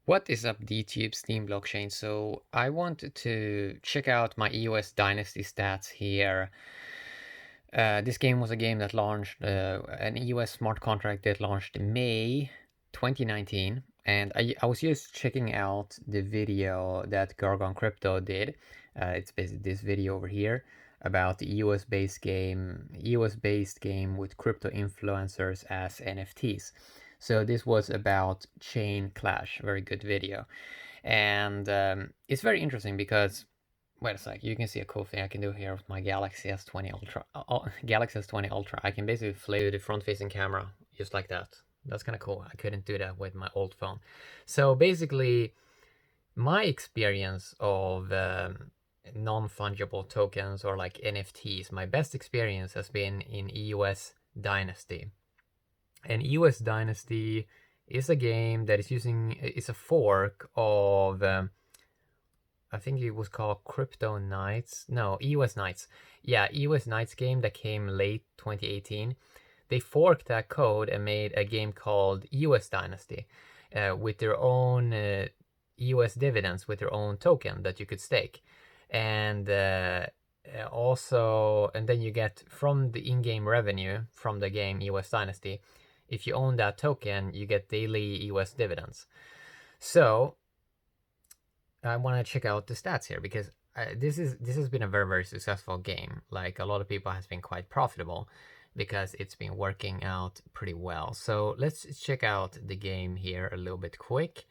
What is up, DTube Steam blockchain? So I wanted to check out my EOS Dynasty stats here. This game was a game that launched, an EOS smart contract that launched in May 2019. And I was just checking out the video that Gargon Crypto did. It's basically this video over here about the EOS-based game with crypto influencers as NFTs. So this was about Chain Clash, very good video. And it's very interesting because, wait a sec, you can see a cool thing I can do here with my Galaxy S20 Ultra. Galaxy S20 Ultra, I can basically flip the front-facing camera just like that. That's kind of cool. I couldn't do that with my old phone. So basically, my experience of non-fungible tokens or like NFTs, my best experience has been in EOS Dynasty. And EOS Dynasty is a game that is a fork of, I think it was called Crypto Knights. No, EOS Knights. Yeah, EOS Knights game that came late 2018. They forked that code and made a game called EOS Dynasty with their own EOS dividends, with their own token that you could stake. And also, and then you get from the in-game revenue from the game EOS Dynasty, if you own that token, you get daily EOS dividends. So I want to check out the stats here because this has been a very successful game. Like, a lot of people has been quite profitable because it's been working out pretty well. So let's check out the game here a little bit quick.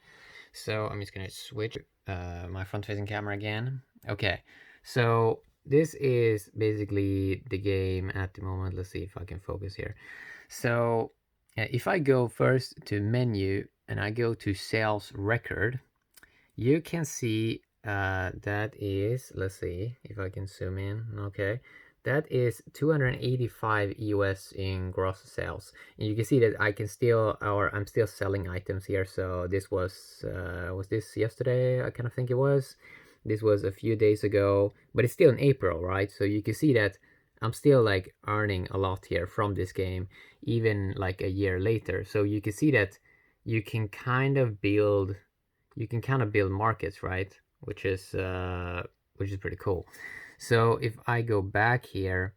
So I'm just gonna switch my front-facing camera again. Okay, so this is basically the game at the moment. Let's see if I can focus here. So if I go first to menu and I go to sales record, you can see that is, let's see if I can zoom in. Okay, that is 285 EOS in gross sales. And you can see that I can still, or I'm still selling items here. So this was this yesterday? I kind of think it was. This was a few days ago, but it's still in April, right? So you can see that I'm still like earning a lot here from this game, even like a year later. So you can see that you can kind of build markets, right? Which is pretty cool. So if I go back here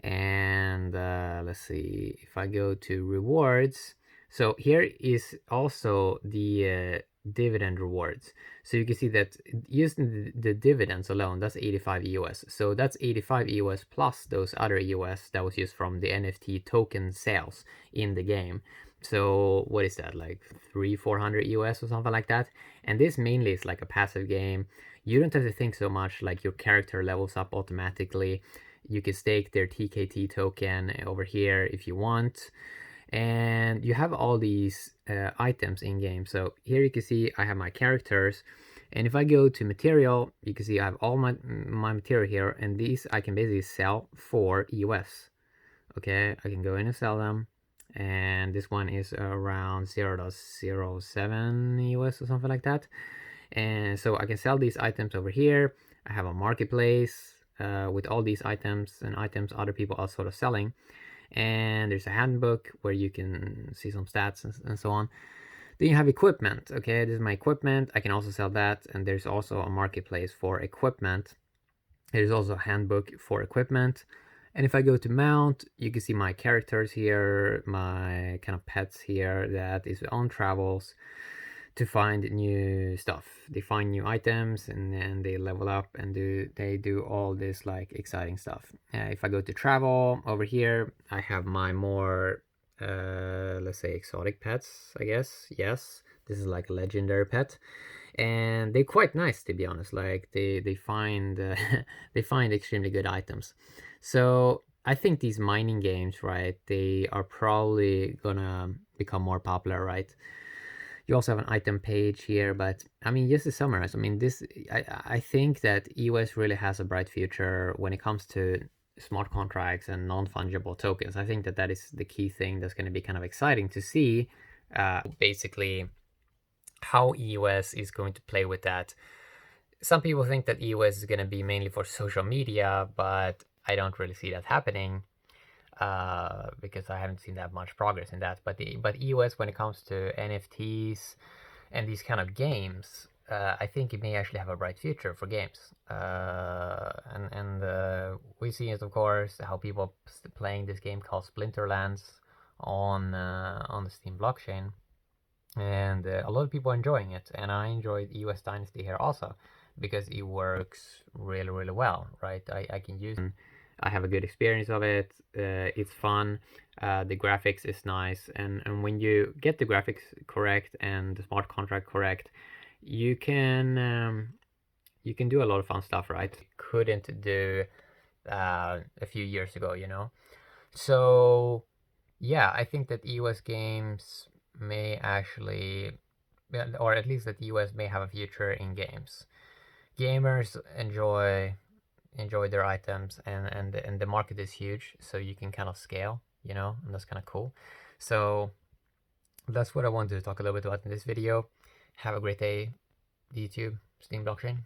and let's see, if I go to rewards, so here is also the dividend rewards. So you can see that using the dividends alone, that's 85 EOS. So that's 85 EOS plus those other EOS that was used from the NFT token sales in the game. So what is that, like 300-400 EOS or something like that? And this mainly is like a passive game. You don't have to think so much, like your character levels up automatically. You can stake their TKT token over here if you want. And you have all these items in game. So here you can see I have my characters. And if I go to material, you can see I have all my material here. And these I can basically sell for EOS. Okay, I can go in and sell them. And this one is around 0.07 EOS or something like that. And so I can sell these items over here. I have a marketplace with all these items and items other people are sort of selling. And there's a handbook where you can see some stats and so on. Then you have equipment. Okay, this is my equipment. I can also sell that. And there's also a marketplace for equipment. There's also a handbook for equipment. And if I go to mount, you can see my characters here, my kind of pets here, that is on travels to find new stuff. They find new items and then they level up and they do all this like exciting stuff. If I go to travel over here, I have my more, let's say exotic pets, I guess. Yes, this is like a legendary pet. And they're quite nice, to be honest. Like they find they find extremely good items. So I think these mining games, right, they are probably gonna become more popular, right? You also have an item page here, but I mean, just to summarize, I mean, I think that EOS really has a bright future when it comes to smart contracts and non-fungible tokens. I think that that is the key thing that's going to be kind of exciting to see, basically, how EOS is going to play with that. Some people think that EOS is going to be mainly for social media, but I don't really see that happening because I haven't seen that much progress in that. But EOS, when it comes to NFTs And these kind of games, I think it may actually have a bright future for games. And we see it, of course, how people playing this game called Splinterlands on the Steam blockchain, and a lot of people are enjoying it. And I enjoyed EOS Dynasty here also because it works really, really well, right? I can use it. I have a good experience of it. It's fun. The graphics is nice, and when you get the graphics correct and the smart contract correct, you can do a lot of fun stuff, right? Couldn't do a few years ago, you know. So yeah, I think that EOS games may actually, or at least that EOS may have a future in games. Gamers enjoy their items, and the market is huge, so you can kind of scale, you know, and that's kind of cool. So that's what I wanted to talk a little bit about in this video. Have a great day, YouTube, Steam blockchain.